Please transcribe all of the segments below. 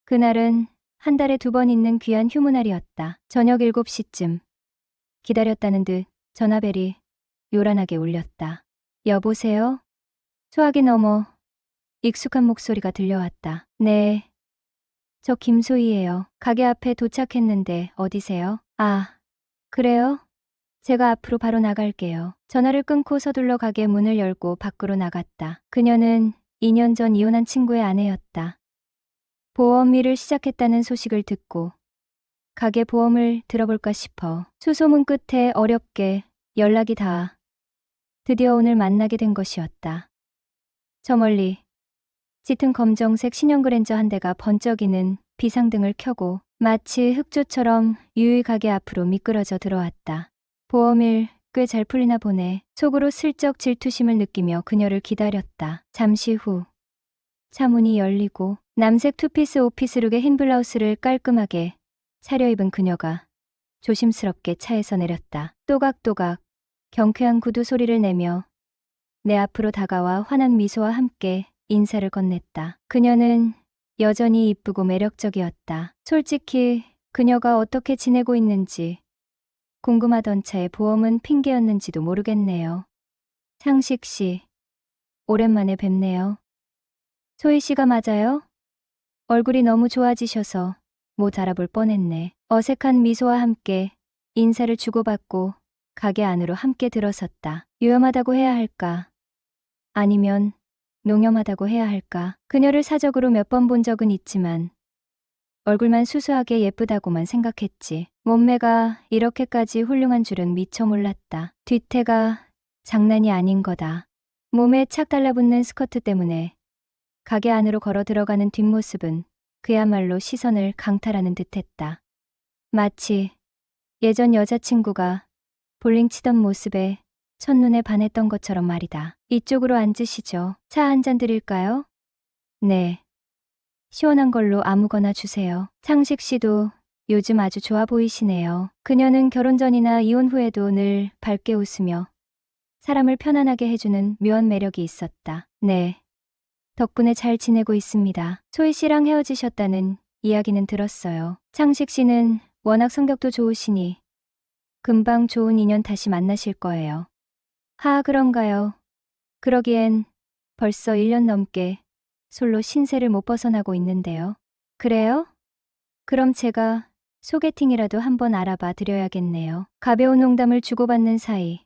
그날은 한 달에 2번 있는 귀한 휴무날이었다. 저녁 7시쯤 기다렸다는 듯 전화벨이 요란하게 울렸다. 여보세요? 소화기 너머 익숙한 목소리가 들려왔다. 네, 저 김소희예요. 가게 앞에 도착했는데 어디세요? 아, 그래요? 제가 앞으로 바로 나갈게요. 전화를 끊고 서둘러 가게 문을 열고 밖으로 나갔다. 그녀는 2년 전 이혼한 친구의 아내였다. 보험 일을 시작했다는 소식을 듣고 가게 보험을 들어볼까 싶어 수소문 끝에 어렵게 연락이 닿아 드디어 오늘 만나게 된 것이었다. 저 멀리 짙은 검정색 신형 그랜저 한 대가 번쩍이는 비상등을 켜고 마치 흑조처럼 유유히 가게 앞으로 미끄러져 들어왔다. 보험일 꽤 잘 풀리나 보네. 속으로 슬쩍 질투심을 느끼며 그녀를 기다렸다. 잠시 후 차 문이 열리고 남색 투피스 오피스룩의 흰 블라우스를 깔끔하게 차려입은 그녀가 조심스럽게 차에서 내렸다. 또각또각 경쾌한 구두 소리를 내며 내 앞으로 다가와 환한 미소와 함께 인사를 건넸다. 그녀는 여전히 이쁘고 매력적이었다. 솔직히 그녀가 어떻게 지내고 있는지 궁금하던 차에 보험은 핑계였는지도 모르겠네요. 창식 씨, 오랜만에 뵙네요. 소희 씨가 맞아요? 얼굴이 너무 좋아지셔서 못 알아볼 뻔했네. 어색한 미소와 함께 인사를 주고받고 가게 안으로 함께 들어섰다. 위험하다고 해야 할까? 아니면 농염하다고 해야 할까? 그녀를 사적으로 몇 번 본 적은 있지만 얼굴만 수수하게 예쁘다고만 생각했지. 몸매가 이렇게까지 훌륭한 줄은 미처 몰랐다. 뒤태가 장난이 아닌 거다. 몸에 착 달라붙는 스커트 때문에 가게 안으로 걸어 들어가는 뒷모습은 그야말로 시선을 강탈하는 듯했다. 마치 예전 여자친구가 볼링 치던 모습에 첫눈에 반했던 것처럼 말이다. 이쪽으로 앉으시죠. 차 한 잔 드릴까요? 네. 시원한 걸로 아무거나 주세요. 창식 씨도 요즘 아주 좋아 보이시네요. 그녀는 결혼 전이나 이혼 후에도 늘 밝게 웃으며 사람을 편안하게 해주는 묘한 매력이 있었다. 네. 덕분에 잘 지내고 있습니다. 소희 씨랑 헤어지셨다는 이야기는 들었어요. 창식 씨는 워낙 성격도 좋으시니 금방 좋은 인연 다시 만나실 거예요. 그런가요? 그러기엔 벌써 1년 넘게 솔로 신세를 못 벗어나고 있는데요. 그래요? 그럼 제가 소개팅이라도 한번 알아봐 드려야겠네요. 가벼운 농담을 주고받는 사이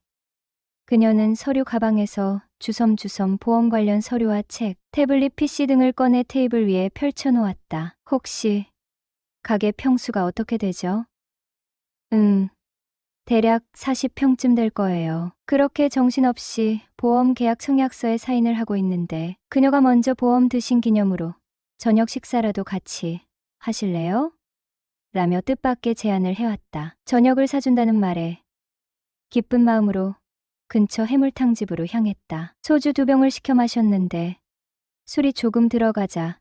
그녀는 서류 가방에서 주섬주섬 보험 관련 서류와 책, 태블릿 PC 등을 꺼내 테이블 위에 펼쳐놓았다. 혹시 가게 평수가 어떻게 되죠? 대략 40평쯤 될 거예요. 그렇게 정신없이 보험 계약 청약서에 사인을 하고 있는데 그녀가 먼저 보험 드신 기념으로 저녁 식사라도 같이 하실래요? 라며 뜻밖의 제안을 해왔다. 저녁을 사준다는 말에 기쁜 마음으로 근처 해물탕집으로 향했다. 소주 2병을 시켜 마셨는데 술이 조금 들어가자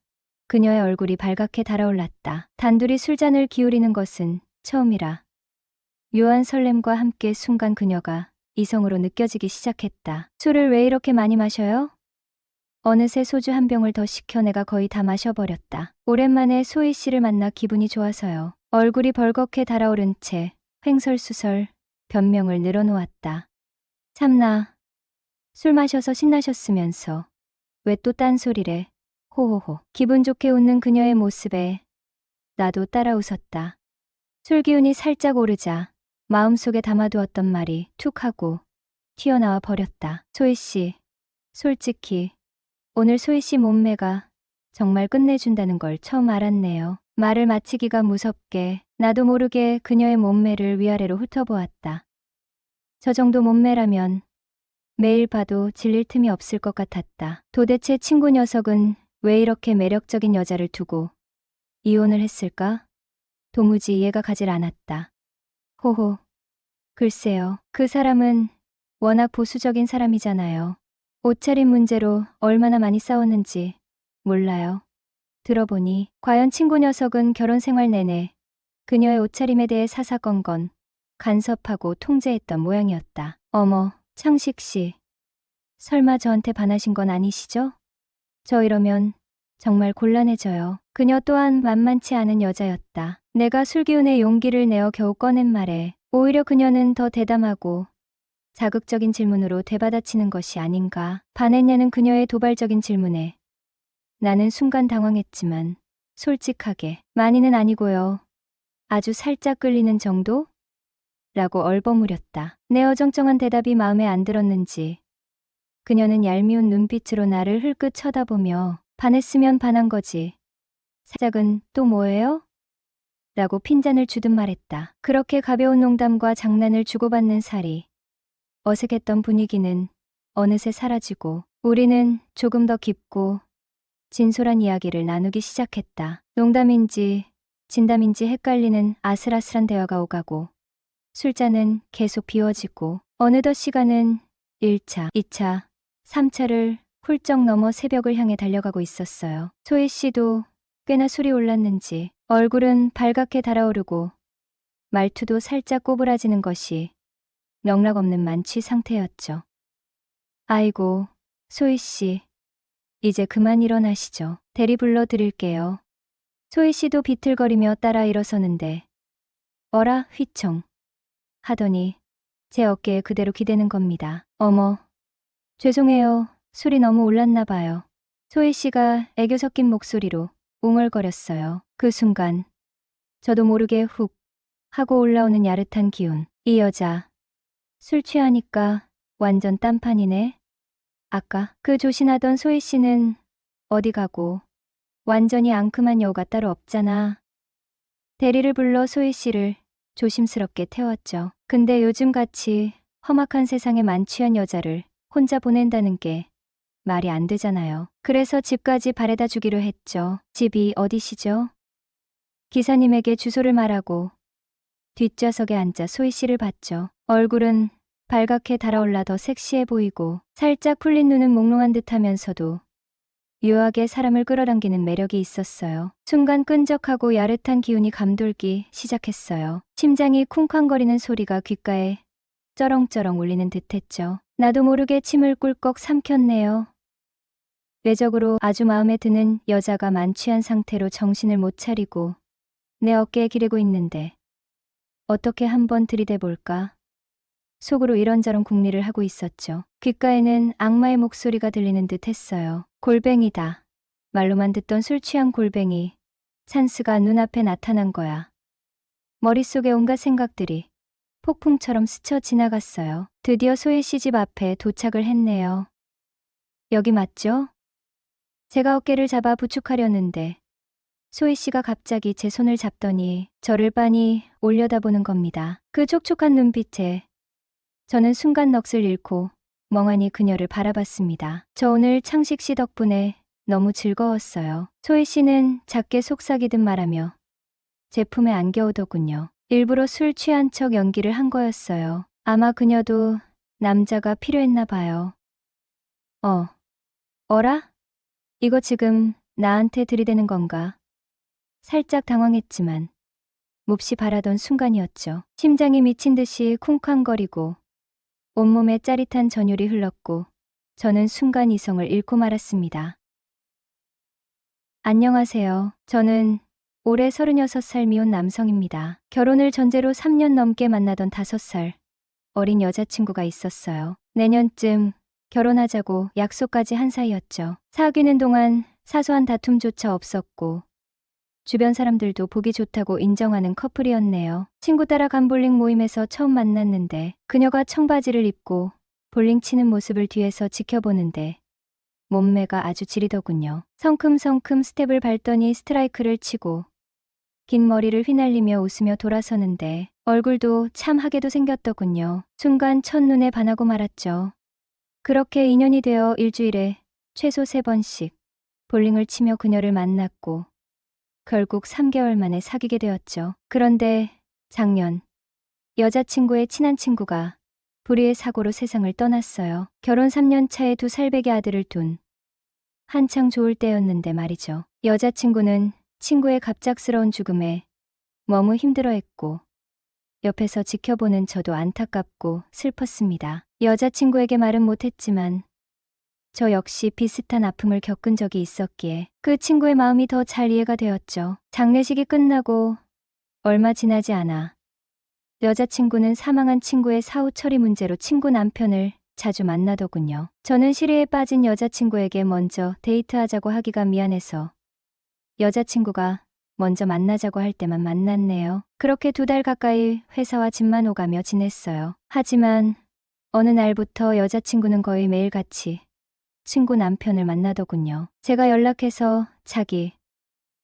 그녀의 얼굴이 발갛게 달아올랐다. 단둘이 술잔을 기울이는 것은 처음이라 묘한 설렘과 함께 순간 그녀가 이성으로 느껴지기 시작했다. 술을 왜 이렇게 많이 마셔요? 어느새 소주 1병을 더 시켜 내가 거의 다 마셔버렸다. 오랜만에 소희 씨를 만나 기분이 좋아서요. 얼굴이 벌겋게 달아오른 채 횡설수설 변명을 늘어놓았다. 참나, 술 마셔서 신나셨으면서 왜 또 딴소리래. 호호호. 기분 좋게 웃는 그녀의 모습에 나도 따라 웃었다. 술 기운이 살짝 오르자 마음속에 담아두었던 말이 툭 하고 튀어나와 버렸다. 소희 씨, 솔직히 오늘 소희 씨 몸매가 정말 끝내준다는 걸 처음 알았네요. 말을 마치기가 무섭게 나도 모르게 그녀의 몸매를 위아래로 훑어보았다. 저 정도 몸매라면 매일 봐도 질릴 틈이 없을 것 같았다. 도대체 친구 녀석은 왜 이렇게 매력적인 여자를 두고 이혼을 했을까? 도무지 이해가 가질 않았다. 호호. 글쎄요. 그 사람은 워낙 보수적인 사람이잖아요. 옷차림 문제로 얼마나 많이 싸웠는지 몰라요. 들어보니 과연 친구 녀석은 결혼 생활 내내 그녀의 옷차림에 대해 사사건건 간섭하고 통제했던 모양이었다. 어머, 창식 씨. 설마 저한테 반하신 건 아니시죠? 저 이러면 정말 곤란해져요. 그녀 또한 만만치 않은 여자였다. 내가 술기운에 용기를 내어 겨우 꺼낸 말에 오히려 그녀는 더 대담하고 자극적인 질문으로 되받아치는 것이 아닌가. 반했냐는 그녀의 도발적인 질문에 나는 순간 당황했지만 솔직하게 많이는 아니고요. 아주 살짝 끌리는 정도? 라고 얼버무렸다. 내 어정쩡한 대답이 마음에 안 들었는지 그녀는 얄미운 눈빛으로 나를 흘끗 쳐다보며 반했으면 반한 거지. 살짝은 또 뭐예요? 라고 핀잔을 주듯 말했다. 그렇게 가벼운 농담과 장난을 주고받는 사이 어색했던 분위기는 어느새 사라지고 우리는 조금 더 깊고 진솔한 이야기를 나누기 시작했다. 농담인지 진담인지 헷갈리는 아슬아슬한 대화가 오가고 술잔은 계속 비워지고 어느덧 시간은 1차, 2차, 3차를 훌쩍 넘어 새벽을 향해 달려가고 있었어요. 소희 씨도 꽤나 술이 올랐는지 얼굴은 발갛게 달아오르고 말투도 살짝 꼬부라지는 것이 명락없는 만취 상태였죠. 아이고, 소희 씨, 이제 그만 일어나시죠. 대리 불러 드릴게요. 소희 씨도 비틀거리며 따라 일어서는데 어라 휘청 하더니 제 어깨에 그대로 기대는 겁니다. 어머, 죄송해요. 술이 너무 올랐나 봐요. 소희 씨가 애교 섞인 목소리로 웅얼거렸어요. 그 순간 저도 모르게 훅 하고 올라오는 야릇한 기운. 이 여자 술 취하니까 완전 딴판이네. 아까 그 조신하던 소희 씨는 어디 가고 완전히 앙큼한 여우가 따로 없잖아. 대리를 불러 소희 씨를 조심스럽게 태웠죠. 근데 요즘같이 험악한 세상에 만취한 여자를 혼자 보낸다는 게 말이 안 되잖아요. 그래서 집까지 바래다 주기로 했죠. 집이 어디시죠? 기사님에게 주소를 말하고 뒷좌석에 앉아 소희 씨를 봤죠. 얼굴은 발갛게 달아올라 더 섹시해 보이고 살짝 풀린 눈은 몽롱한 듯하면서도 묘하게 사람을 끌어당기는 매력이 있었어요. 순간 끈적하고 야릇한 기운이 감돌기 시작했어요. 심장이 쿵쾅거리는 소리가 귓가에 쩌렁쩌렁 울리는 듯했죠. 나도 모르게 침을 꿀꺽 삼켰네요. 외적으로 아주 마음에 드는 여자가 만취한 상태로 정신을 못 차리고 내 어깨에 기대고 있는데 어떻게 한번 들이대볼까? 속으로 이런저런 궁리를 하고 있었죠. 귓가에는 악마의 목소리가 들리는 듯 했어요. 골뱅이다. 말로만 듣던 술 취한 골뱅이. 찬스가 눈앞에 나타난 거야. 머릿속에 온갖 생각들이 폭풍처럼 스쳐 지나갔어요. 드디어 소희 씨 집 앞에 도착을 했네요. 여기 맞죠? 제가 어깨를 잡아 부축하려는데 소희 씨가 갑자기 제 손을 잡더니 저를 빤히 올려다보는 겁니다. 그 촉촉한 눈빛에 저는 순간 넋을 잃고 멍하니 그녀를 바라봤습니다. 저 오늘 창식 씨 덕분에 너무 즐거웠어요. 소희 씨는 작게 속삭이듯 말하며 제 품에 안겨오더군요. 일부러 술 취한 척 연기를 한 거였어요. 아마 그녀도 남자가 필요했나 봐요. 어라? 이거 지금 나한테 들이대는 건가? 살짝 당황했지만 몹시 바라던 순간이었죠. 심장이 미친 듯이 쿵쾅거리고 온몸에 짜릿한 전율이 흘렀고 저는 순간 이성을 잃고 말았습니다. 안녕하세요. 저는 올해 36살 미혼 남성입니다. 결혼을 전제로 3년 넘게 만나던 5살 어린 여자친구가 있었어요. 내년쯤 결혼하자고 약속까지 한 사이였죠. 사귀는 동안 사소한 다툼조차 없었고 주변 사람들도 보기 좋다고 인정하는 커플이었네요. 친구 따라 간 볼링 모임에서 처음 만났는데 그녀가 청바지를 입고 볼링 치는 모습을 뒤에서 지켜보는데 몸매가 아주 지리더군요. 성큼성큼 스텝을 밟더니 스트라이크를 치고 긴 머리를 휘날리며 웃으며 돌아서는데 얼굴도 참 하게도 생겼더군요. 순간 첫눈에 반하고 말았죠. 그렇게 인연이 되어 일주일에 최소 3번씩 볼링을 치며 그녀를 만났고 결국 3개월 만에 사귀게 되었죠. 그런데 작년 여자친구의 친한 친구가 불의의 사고로 세상을 떠났어요. 결혼 3년 차에 2살배기 아들을 둔 한창 좋을 때였는데 말이죠. 여자친구는 친구의 갑작스러운 죽음에 너무 힘들어했고 옆에서 지켜보는 저도 안타깝고 슬펐습니다. 여자친구에게 말은 못했지만 저 역시 비슷한 아픔을 겪은 적이 있었기에 그 친구의 마음이 더 잘 이해가 되었죠. 장례식이 끝나고 얼마 지나지 않아 여자친구는 사망한 친구의 사후 처리 문제로 친구 남편을 자주 만나더군요. 저는 시리에 빠진 여자친구에게 먼저 데이트하자고 하기가 미안해서 여자친구가 먼저 만나자고 할 때만 만났네요. 그렇게 2달 가까이 회사와 집만 오가며 지냈어요. 하지만 어느 날부터 여자친구는 거의 매일같이 친구 남편을 만나더군요. 제가 연락해서 자기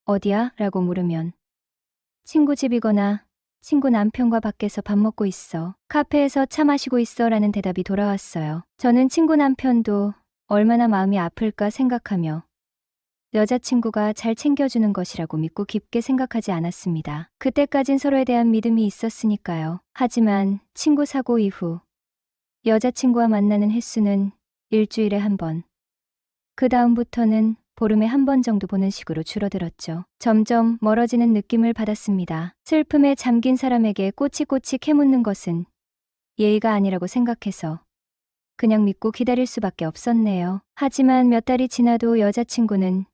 어디야? 라고 물으면 친구 집이거나 친구 남편과 밖에서 밥 먹고 있어. 카페에서 차 마시고 있어 라는 대답이 돌아왔어요. 저는 친구 남편도 얼마나 마음이 아플까 생각하며 여자친구가 잘 챙겨주는 것이라고 믿고 깊게 생각하지 않았습니다. 그때까진 서로에 대한 믿음이 있었으니까요. 하지만 친구 사고 이후 여자친구와 만나는 횟수는 일주일에 한 번, 그 다음부터는 보름에 한 번 정도 보는 식으로 줄어들었죠. 점점 멀어지는 느낌을 받았습니다. 슬픔에 잠긴 사람에게 꼬치꼬치 캐묻는 것은 예의가 아니라고 생각해서 그냥 믿고 기다릴 수밖에 없었네요. 하지만 몇 달이 지나도 여자친구는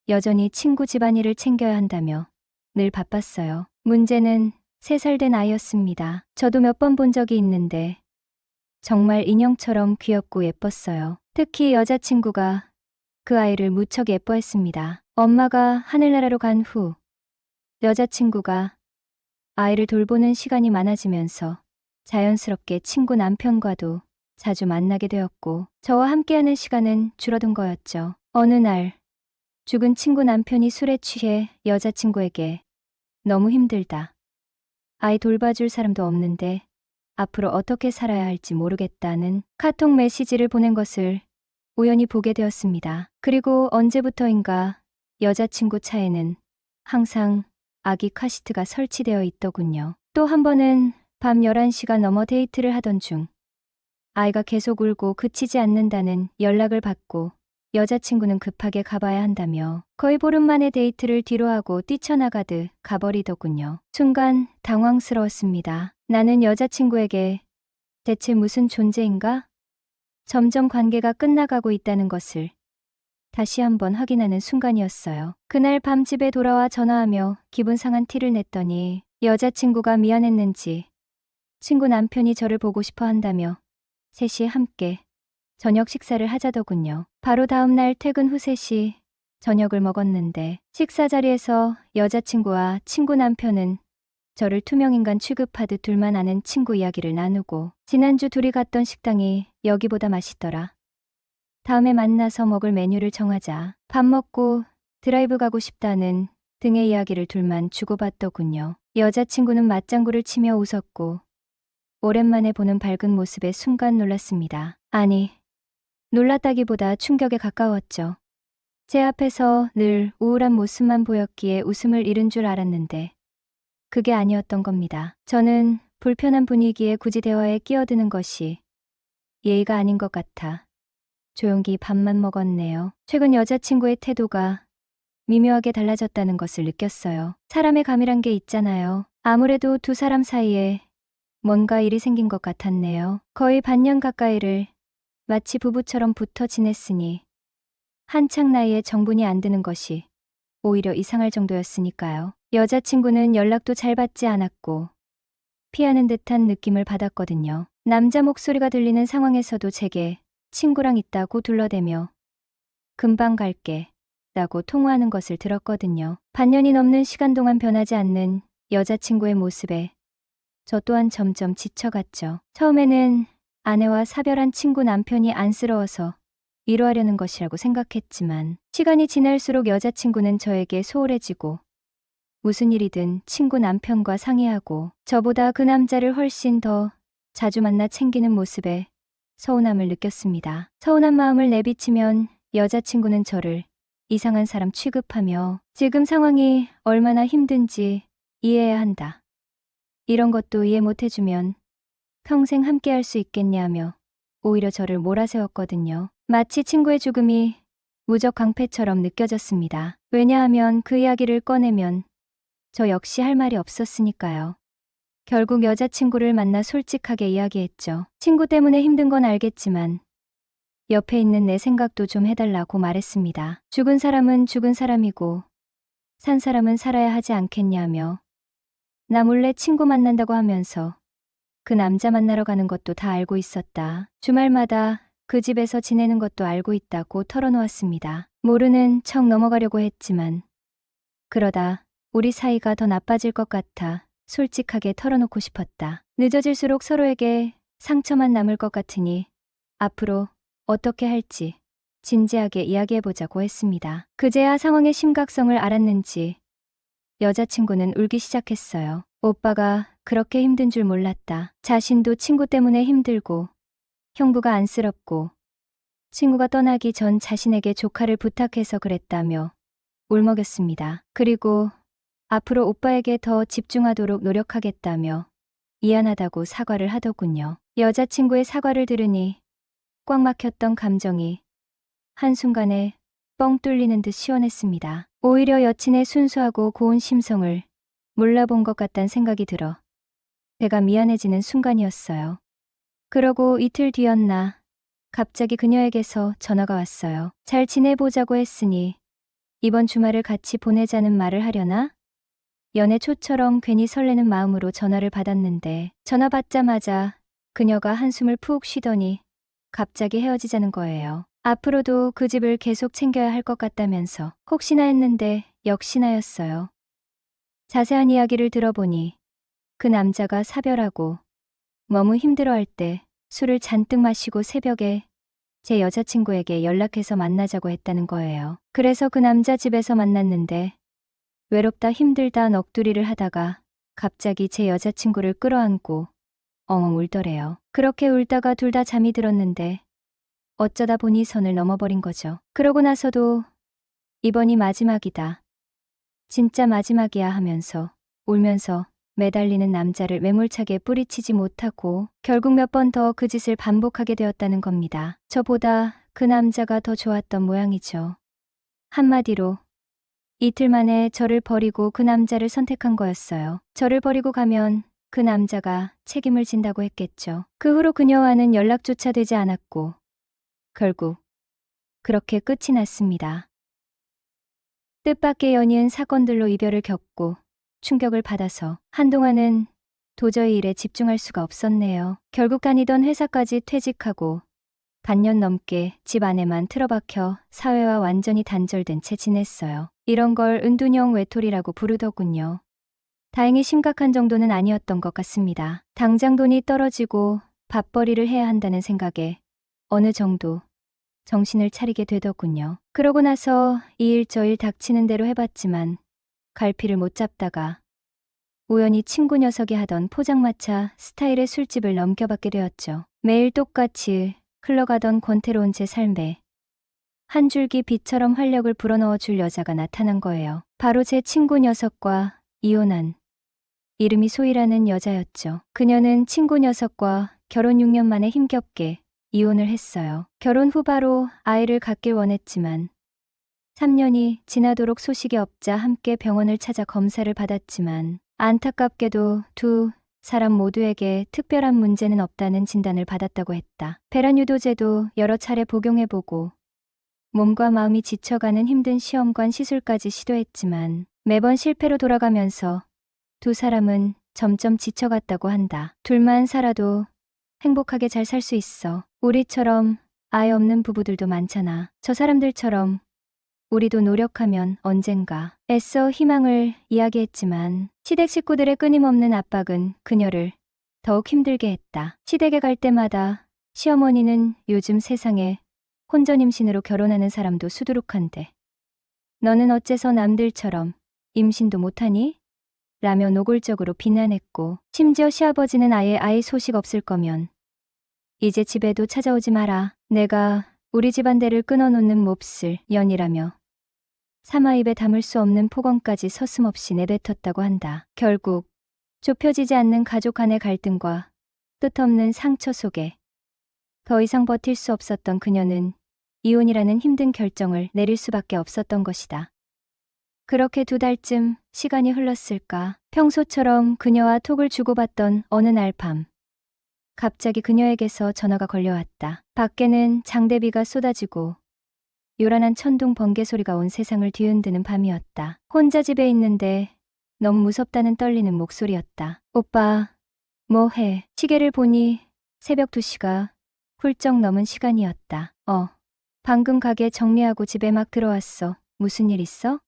여전히 친구 집안일을 챙겨야 한다며 늘 바빴어요. 문제는 3살 된 아이였습니다. 저도 몇 번 본 적이 있는데 정말 인형처럼 귀엽고 예뻤어요. 특히 여자친구가 그 아이를 무척 예뻐했습니다. 엄마가 하늘나라로 간 후 여자친구가 아이를 돌보는 시간이 많아지면서 자연스럽게 친구 남편과도 자주 만나게 되었고 저와 함께하는 시간은 줄어든 거였죠. 어느 날 죽은 친구 남편이 술에 취해 여자친구에게 너무 힘들다. 아이 돌봐줄 사람도 없는데 앞으로 어떻게 살아야 할지 모르겠다는 카톡 메시지를 보낸 것을 우연히 보게 되었습니다. 그리고 언제부터인가 여자친구 차에는 항상 아기 카시트가 설치되어 있더군요. 또 한 번은 밤 11시가 넘어 데이트를 하던 중 아이가 계속 울고 그치지 않는다는 연락을 받고 여자친구는 급하게 가봐야 한다며 거의 보름 만에 데이트를 뒤로하고 뛰쳐나가듯 가버리더군요. 순간 당황스러웠습니다. 나는 여자친구에게 대체 무슨 존재인가? 점점 관계가 끝나가고 있다는 것을 다시 한번 확인하는 순간이었어요. 그날 밤 집에 돌아와 전화하며 기분 상한 티를 냈더니 여자친구가 미안했는지 친구 남편이 저를 보고 싶어 한다며 셋이 함께 저녁 식사를 하자더군요. 바로 다음 날 퇴근 후 3시 저녁을 먹었는데 식사 자리에서 여자친구와 친구 남편은 저를 투명인간 취급하듯 둘만 아는 친구 이야기를 나누고 지난주 둘이 갔던 식당이 여기보다 맛있더라. 다음에 만나서 먹을 메뉴를 정하자. 밥 먹고 드라이브 가고 싶다는 등의 이야기를 둘만 주고받더군요. 여자친구는 맞장구를 치며 웃었고 오랜만에 보는 밝은 모습에 순간 놀랐습니다. 아니, 놀랐다기보다 충격에 가까웠죠. 제 앞에서 늘 우울한 모습만 보였기에 웃음을 잃은 줄 알았는데 그게 아니었던 겁니다. 저는 불편한 분위기에 굳이 대화에 끼어드는 것이 예의가 아닌 것 같아 조용히 밥만 먹었네요. 최근 여자친구의 태도가 미묘하게 달라졌다는 것을 느꼈어요. 사람의 감이란 게 있잖아요. 아무래도 2사람 사이에 뭔가 일이 생긴 것 같았네요. 거의 반년 가까이를 마치 부부처럼 붙어 지냈으니 한창 나이에 정분이 안 드는 것이 오히려 이상할 정도였으니까요. 여자친구는 연락도 잘 받지 않았고 피하는 듯한 느낌을 받았거든요. 남자 목소리가 들리는 상황에서도 제게 친구랑 있다고 둘러대며 금방 갈게 라고 통화하는 것을 들었거든요. 반년이 넘는 시간 동안 변하지 않는 여자친구의 모습에 저 또한 점점 지쳐갔죠. 처음에는 아내와 사별한 친구 남편이 안쓰러워서 위로하려는 것이라고 생각했지만 시간이 지날수록 여자친구는 저에게 소홀해지고 무슨 일이든 친구 남편과 상의하고 저보다 그 남자를 훨씬 더 자주 만나 챙기는 모습에 서운함을 느꼈습니다. 서운한 마음을 내비치면 여자친구는 저를 이상한 사람 취급하며 지금 상황이 얼마나 힘든지 이해해야 한다. 이런 것도 이해 못해주면 평생 함께할 수 있겠냐며 오히려 저를 몰아세웠거든요. 마치 친구의 죽음이 무적 강패처럼 느껴졌습니다. 왜냐하면 그 이야기를 꺼내면 저 역시 할 말이 없었으니까요. 결국 여자친구를 만나 솔직하게 이야기했죠. 친구 때문에 힘든 건 알겠지만 옆에 있는 내 생각도 좀 해달라고 말했습니다. 죽은 사람은 죽은 사람이고 산 사람은 살아야 하지 않겠냐며 나 몰래 친구 만난다고 하면서 그 남자 만나러 가는 것도 다 알고 있었다. 주말마다 그 집에서 지내는 것도 알고 있다고 털어놓았습니다. 모르는 척 넘어가려고 했지만 그러다 우리 사이가 더 나빠질 것 같아 솔직하게 털어놓고 싶었다. 늦어질수록 서로에게 상처만 남을 것 같으니 앞으로 어떻게 할지 진지하게 이야기해보자고 했습니다. 그제야 상황의 심각성을 알았는지 여자친구는 울기 시작했어요. 오빠가 그렇게 힘든 줄 몰랐다. 자신도 친구 때문에 힘들고 형부가 안쓰럽고 친구가 떠나기 전 자신에게 조카를 부탁해서 그랬다며 울먹였습니다. 그리고 앞으로 오빠에게 더 집중하도록 노력하겠다며 미안하다고 사과를 하더군요. 여자친구의 사과를 들으니 꽉 막혔던 감정이 한순간에 뻥 뚫리는 듯 시원했습니다. 오히려 여친의 순수하고 고운 심성을 몰라본 것 같단 생각이 들어 배가 미안해지는 순간이었어요. 그러고 이틀 뒤였나 갑자기 그녀에게서 전화가 왔어요. 잘 지내보자고 했으니 이번 주말을 같이 보내자는 말을 하려나? 연애 초처럼 괜히 설레는 마음으로 전화를 받았는데 전화 받자마자 그녀가 한숨을 푹 쉬더니 갑자기 헤어지자는 거예요. 앞으로도 그 집을 계속 챙겨야 할 것 같다면서 혹시나 했는데 역시나였어요. 자세한 이야기를 들어보니 그 남자가 사별하고 너무 힘들어할 때 술을 잔뜩 마시고 새벽에 제 여자친구에게 연락해서 만나자고 했다는 거예요. 그래서 그 남자 집에서 만났는데 외롭다 힘들다 넋두리를 하다가 갑자기 제 여자친구를 끌어안고 엉엉 울더래요. 그렇게 울다가 둘 다 잠이 들었는데 어쩌다 보니 선을 넘어버린 거죠. 그러고 나서도 이번이 마지막이다. 진짜 마지막이야 하면서 울면서 매달리는 남자를 매몰차게 뿌리치지 못하고 결국 몇 번 더 그 짓을 반복하게 되었다는 겁니다. 저보다 그 남자가 더 좋았던 모양이죠. 한마디로 이틀 만에 저를 버리고 그 남자를 선택한 거였어요. 저를 버리고 가면 그 남자가 책임을 진다고 했겠죠. 그 후로 그녀와는 연락조차 되지 않았고 결국 그렇게 끝이 났습니다. 뜻밖의 연이은 사건들로 이별을 겪고 충격을 받아서 한동안은 도저히 일에 집중할 수가 없었네요. 결국 다니던 회사까지 퇴직하고 반년 넘게 집 안에만 틀어박혀 사회와 완전히 단절된 채 지냈어요. 이런 걸 은둔형 외톨이라고 부르더군요. 다행히 심각한 정도는 아니었던 것 같습니다. 당장 돈이 떨어지고 밥벌이를 해야 한다는 생각에 어느 정도 정신을 차리게 되더군요. 그러고 나서 이 일 저 일 닥치는 대로 해봤지만 갈피를 못 잡다가 우연히 친구 녀석이 하던 포장마차 스타일의 술집을 넘겨받게 되었죠. 매일 똑같이 흘러가던 권태로운 제 삶에 한 줄기 빛처럼 활력을 불어넣어 줄 여자가 나타난 거예요. 바로 제 친구 녀석과 이혼한 이름이 소희라는 여자였죠. 그녀는 친구 녀석과 결혼 6년 만에 힘겹게 이혼을 했어요. 결혼 후 바로 아이를 갖길 원했지만 3년이 지나도록 소식이 없자 함께 병원을 찾아 검사를 받았지만 안타깝게도 두 사람 모두에게 특별한 문제는 없다는 진단을 받았다고 했다. 배란유도제도 여러 차례 복용해보고 몸과 마음이 지쳐가는 힘든 시험관 시술까지 시도했지만 매번 실패로 돌아가면서 두 사람은 점점 지쳐갔다고 한다. 둘만 살아도 행복하게 잘 살 수 있어. 우리처럼 아이 없는 부부들도 많잖아. 저 사람들처럼 우리도 노력하면 언젠가. 애써 희망을 이야기했지만 시댁 식구들의 끊임없는 압박은 그녀를 더욱 힘들게 했다. 시댁에 갈 때마다 시어머니는 요즘 세상에 혼전 임신으로 결혼하는 사람도 수두룩한데 너는 어째서 남들처럼 임신도 못하니? 라며 노골적으로 비난했고 심지어 시아버지는 아예 아이 소식 없을 거면 이제 집에도 찾아오지 마라. 내가 우리 집안대를 끊어놓는 몹쓸 년이라며 사마입에 담을 수 없는 폭언까지 서슴없이 내뱉었다고 한다. 결국 좁혀지지 않는 가족 간의 갈등과 끝없는 상처 속에 더 이상 버틸 수 없었던 그녀는 이혼이라는 힘든 결정을 내릴 수밖에 없었던 것이다. 그렇게 2달쯤 시간이 흘렀을까. 평소처럼 그녀와 톡을 주고받던 어느 날 밤 갑자기 그녀에게서 전화가 걸려왔다. 밖에는 장대비가 쏟아지고 요란한 천둥 번개 소리가 온 세상을 뒤흔드는 밤이었다. 혼자 집에 있는데 너무 무섭다는 떨리는 목소리였다. 오빠, 뭐 해? 시계를 보니 새벽 2시가 훌쩍 넘은 시간이었다. 방금 가게 정리하고 집에 막 들어왔어. 무슨 일 있어?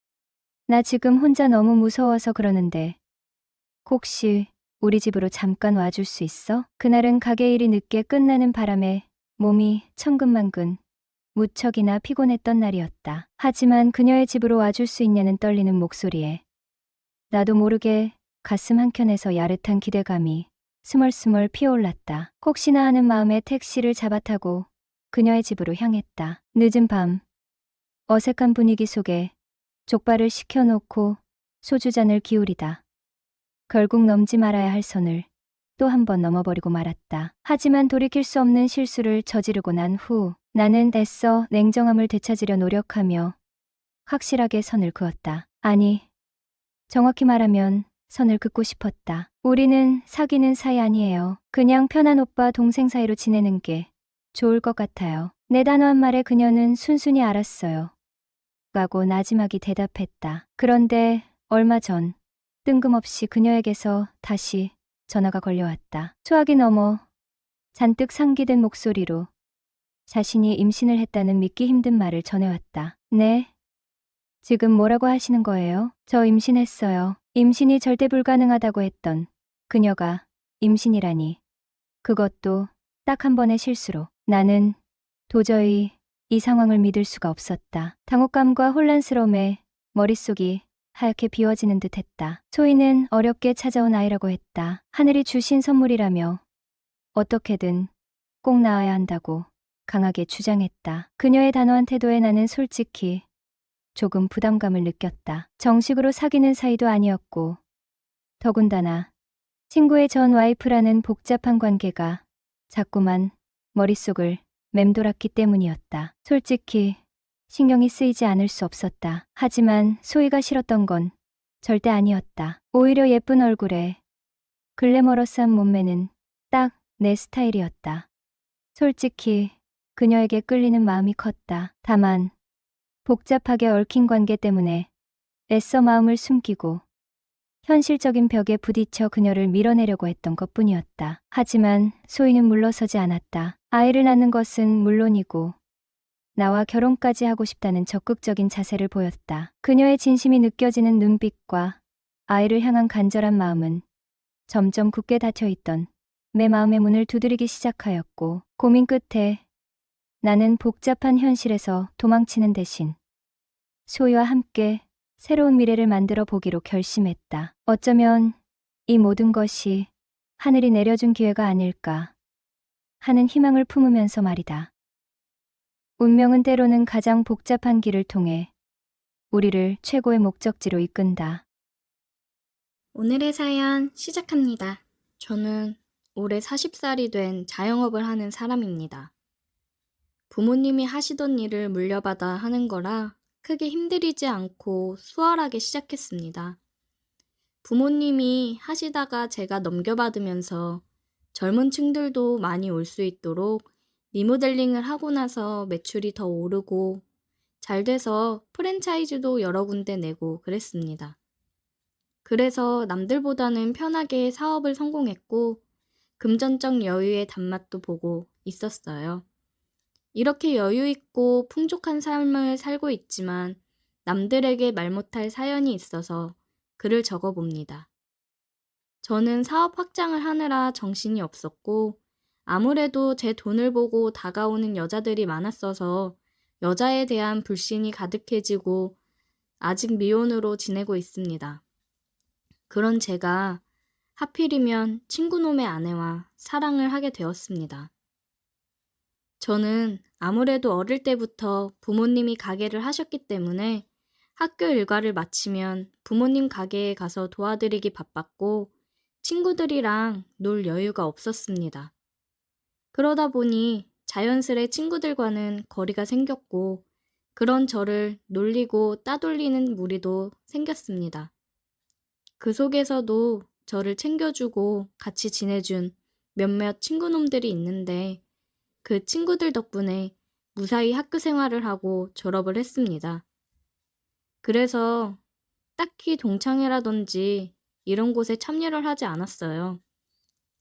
나 지금 혼자 너무 무서워서 그러는데 혹시 우리 집으로 잠깐 와줄 수 있어? 그날은 가게 일이 늦게 끝나는 바람에 몸이 천근만근 무척이나 피곤했던 날이었다. 하지만 그녀의 집으로 와줄 수 있냐는 떨리는 목소리에 나도 모르게 가슴 한켠에서 야릇한 기대감이 스멀스멀 피어올랐다. 혹시나 하는 마음에 택시를 잡아타고 그녀의 집으로 향했다. 늦은 밤, 어색한 분위기 속에 족발을 시켜놓고 소주잔을 기울이다. 결국 넘지 말아야 할 선을 또 한 번 넘어버리고 말았다. 하지만 돌이킬 수 없는 실수를 저지르고 난 후 나는 애써 냉정함을 되찾으려 노력하며 확실하게 선을 그었다. 아니, 정확히 말하면 선을 긋고 싶었다. 우리는 사귀는 사이 아니에요. 그냥 편한 오빠 동생 사이로 지내는 게 좋을 것 같아요. 내 단호한 말에 그녀는 순순히 알았어요. 라고 나지막이 대답했다. 그런데 얼마 전 뜬금없이 그녀에게서 다시 전화가 걸려왔다. 수화기 넘어 잔뜩 상기된 목소리로 자신이 임신을 했다는 믿기 힘든 말을 전해왔다. 네? 지금 뭐라고 하시는 거예요? 저 임신했어요. 임신이 절대 불가능하다고 했던 그녀가 임신이라니. 그것도 딱 한 번의 실수로. 나는 도저히 이 상황을 믿을 수가 없었다. 당혹감과 혼란스러움에 머릿속이 하얗게 비워지는 듯 했다. 소희는 어렵게 찾아온 아이라고 했다. 하늘이 주신 선물이라며 어떻게든 꼭 낳아야 한다고 강하게 주장했다. 그녀의 단호한 태도에 나는 솔직히 조금 부담감을 느꼈다. 정식으로 사귀는 사이도 아니었고 더군다나 친구의 전 와이프라는 복잡한 관계가 자꾸만 머릿속을 맴돌았기 때문이었다. 솔직히 신경이 쓰이지 않을 수 없었다. 하지만 소희가 싫었던 건 절대 아니었다. 오히려 예쁜 얼굴에 글래머러스한 몸매는 딱 내 스타일이었다. 솔직히 그녀에게 끌리는 마음이 컸다. 다만 복잡하게 얽힌 관계 때문에 애써 마음을 숨기고 현실적인 벽에 부딪혀 그녀를 밀어내려고 했던 것뿐이었다. 하지만 소희는 물러서지 않았다. 아이를 낳는 것은 물론이고 나와 결혼까지 하고 싶다는 적극적인 자세를 보였다. 그녀의 진심이 느껴지는 눈빛과 아이를 향한 간절한 마음은 점점 굳게 닫혀있던 내 마음의 문을 두드리기 시작하였고 고민 끝에 나는 복잡한 현실에서 도망치는 대신 소희와 함께 새로운 미래를 만들어 보기로 결심했다. 어쩌면 이 모든 것이 하늘이 내려준 기회가 아닐까 하는 희망을 품으면서 말이다. 운명은 때로는 가장 복잡한 길을 통해 우리를 최고의 목적지로 이끈다. 오늘의 사연 시작합니다. 저는 올해 40살이 된 자영업을 하는 사람입니다. 부모님이 하시던 일을 물려받아 하는 거라 크게 힘들이지 않고 수월하게 시작했습니다. 부모님이 하시다가 제가 넘겨받으면서 젊은 층들도 많이 올 수 있도록 리모델링을 하고 나서 매출이 더 오르고 잘 돼서 프랜차이즈도 여러 군데 내고 그랬습니다. 그래서 남들보다는 편하게 사업을 성공했고 금전적 여유의 단맛도 보고 있었어요. 이렇게 여유 있고 풍족한 삶을 살고 있지만 남들에게 말 못할 사연이 있어서 글을 적어봅니다. 저는 사업 확장을 하느라 정신이 없었고 아무래도 제 돈을 보고 다가오는 여자들이 많았어서 여자에 대한 불신이 가득해지고 아직 미혼으로 지내고 있습니다. 그런 제가 하필이면 친구놈의 아내와 사랑을 하게 되었습니다. 저는 아무래도 어릴 때부터 부모님이 가게를 하셨기 때문에 학교 일과를 마치면 부모님 가게에 가서 도와드리기 바빴고 친구들이랑 놀 여유가 없었습니다. 그러다 보니 자연스레 친구들과는 거리가 생겼고 그런 저를 놀리고 따돌리는 무리도 생겼습니다. 그 속에서도 저를 챙겨주고 같이 지내준 몇몇 친구놈들이 있는데 그 친구들 덕분에 무사히 학교 생활을 하고 졸업을 했습니다. 그래서 딱히 동창회라든지 이런 곳에 참여를 하지 않았어요.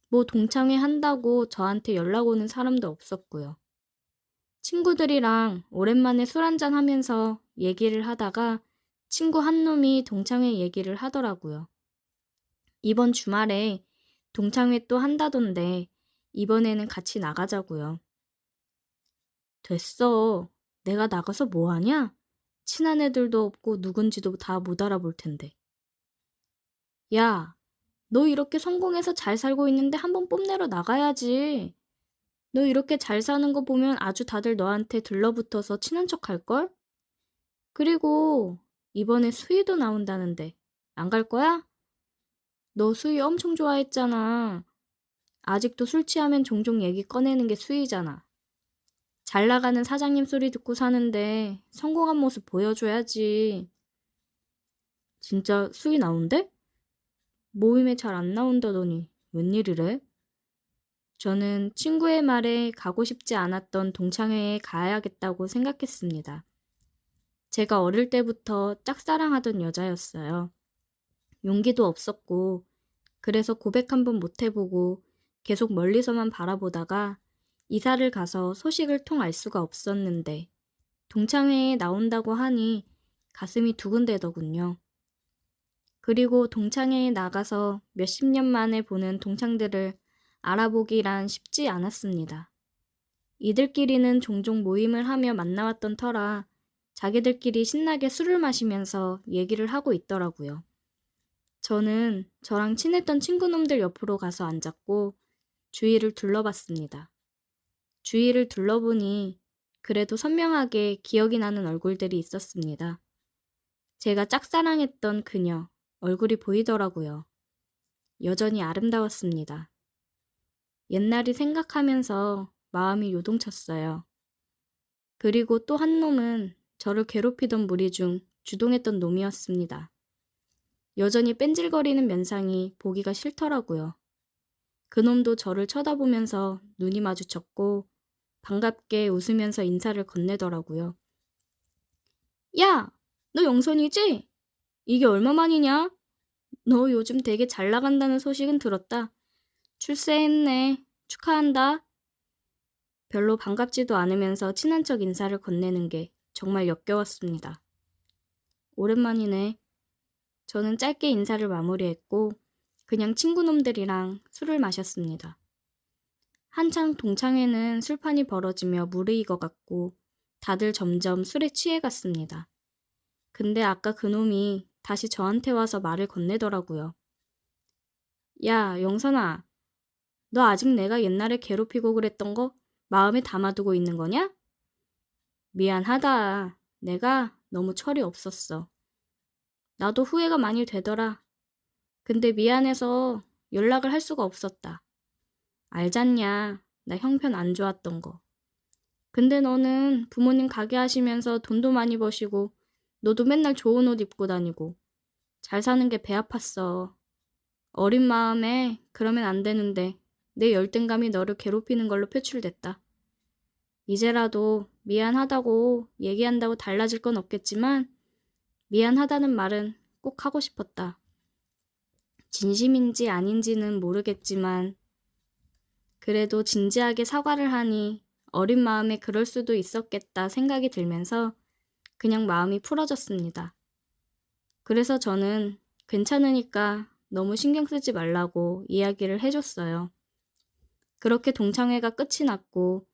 뭐 동창회 한다고 저한테 연락 오는 사람도 없었고요. 친구들이랑 오랜만에 술 한잔 하면서 얘기를 하다가 친구 한 놈이 동창회 얘기를 하더라고요. 이번 주말에 동창회 또 한다던데 이번에는 같이 나가자고요. 됐어. 내가 나가서 뭐 하냐? 친한 애들도 없고 누군지도 다 못 알아볼 텐데. 야, 너 이렇게 성공해서 잘 살고 있는데 한번 뽐내러 나가야지. 너 이렇게 잘 사는 거 보면 아주 다들 너한테 들러붙어서 친한 척 할걸? 그리고 이번에 수희도 나온다는데 안 갈 거야? 너 수희 엄청 좋아했잖아. 아직도 술 취하면 종종 얘기 꺼내는 게 수희잖아. 잘 나가는 사장님 소리 듣고 사는데 성공한 모습 보여줘야지. 진짜 수희 나온대? 모임에 잘 안 나온다더니 웬일이래? 저는 친구의 말에 가고 싶지 않았던 동창회에 가야겠다고 생각했습니다. 제가 어릴 때부터 짝사랑하던 여자였어요. 용기도 없었고, 그래서 고백 한번 못 해보고 계속 멀리서만 바라보다가 이사를 가서 소식을 통 알 수가 없었는데, 동창회에 나온다고 하니 가슴이 두근대더군요. 그리고 동창회에 나가서 몇십 년 만에 보는 동창들을 알아보기란 쉽지 않았습니다. 이들끼리는 종종 모임을 하며 만나왔던 터라 자기들끼리 신나게 술을 마시면서 얘기를 하고 있더라고요. 저는 저랑 친했던 친구놈들 옆으로 가서 앉았고 주위를 둘러봤습니다. 주위를 둘러보니 그래도 선명하게 기억이 나는 얼굴들이 있었습니다. 제가 짝사랑했던 그녀 얼굴이 보이더라고요. 여전히 아름다웠습니다. 옛날이 생각하면서 마음이 요동쳤어요. 그리고 또 한 놈은 저를 괴롭히던 무리 중 주동했던 놈이었습니다. 여전히 뺀질거리는 면상이 보기가 싫더라고요. 그놈도 저를 쳐다보면서 눈이 마주쳤고 반갑게 웃으면서 인사를 건네더라고요. 야, 너 영선이지? 이게 얼마만이냐? 너 요즘 되게 잘 나간다는 소식은 들었다. 출세했네. 축하한다. 별로 반갑지도 않으면서 친한 척 인사를 건네는 게 정말 역겨웠습니다. 오랜만이네. 저는 짧게 인사를 마무리했고 그냥 친구놈들이랑 술을 마셨습니다. 한창 동창회는 술판이 벌어지며 무르익어갔고 다들 점점 술에 취해갔습니다. 근데 아까 그놈이 다시 저한테 와서 말을 건네더라고요. 야, 영선아. 너 아직 내가 옛날에 괴롭히고 그랬던 거 마음에 담아두고 있는 거냐? 미안하다. 내가 너무 철이 없었어. 나도 후회가 많이 되더라. 근데 미안해서 연락을 할 수가 없었다. 알잖냐. 나 형편 안 좋았던 거. 근데 너는 부모님 가게 하시면서 돈도 많이 버시고 너도 맨날 좋은 옷 입고 다니고 잘 사는 게 배 아팠어. 어린 마음에 그러면 안 되는데 내 열등감이 너를 괴롭히는 걸로 표출됐다. 이제라도 미안하다고 얘기한다고 달라질 건 없겠지만 미안하다는 말은 꼭 하고 싶었다. 진심인지 아닌지는 모르겠지만 그래도 진지하게 사과를 하니 어린 마음에 그럴 수도 있었겠다 생각이 들면서 그냥 마음이 풀어졌습니다. 그래서 저는 괜찮으니까 너무 신경 쓰지 말라고 이야기를 해줬어요. 그렇게 동창회가 끝이 났고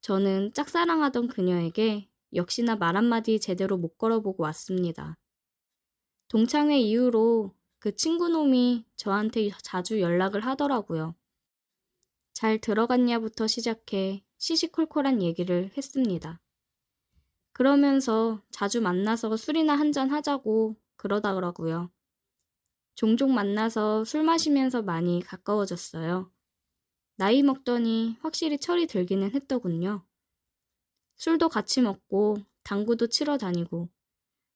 저는 짝사랑하던 그녀에게 역시나 말 한마디 제대로 못 걸어보고 왔습니다. 동창회 이후로 그 친구놈이 저한테 자주 연락을 하더라고요. 잘 들어갔냐부터 시작해 시시콜콜한 얘기를 했습니다. 그러면서 자주 만나서 술이나 한잔 하자고 그러더라고요. 종종 만나서 술 마시면서 많이 가까워졌어요. 나이 먹더니 확실히 철이 들기는 했더군요. 술도 같이 먹고 당구도 치러 다니고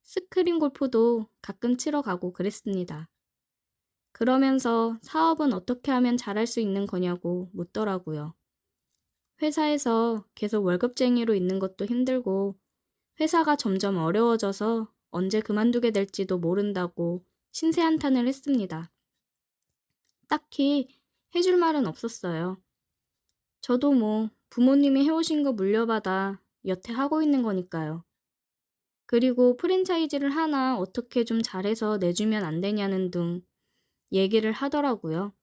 스크린 골프도 가끔 치러 가고 그랬습니다. 그러면서 사업은 어떻게 하면 잘할 수 있는 거냐고 묻더라고요. 회사에서 계속 월급쟁이로 있는 것도 힘들고 회사가 점점 어려워져서 언제 그만두게 될지도 모른다고 신세한탄을 했습니다. 딱히 해줄 말은 없었어요. 저도 뭐 부모님이 해오신 거 물려받아 여태 하고 있는 거니까요. 그리고 프랜차이즈를 하나 어떻게 좀 잘해서 내주면 안 되냐는 등 얘기를 하더라고요.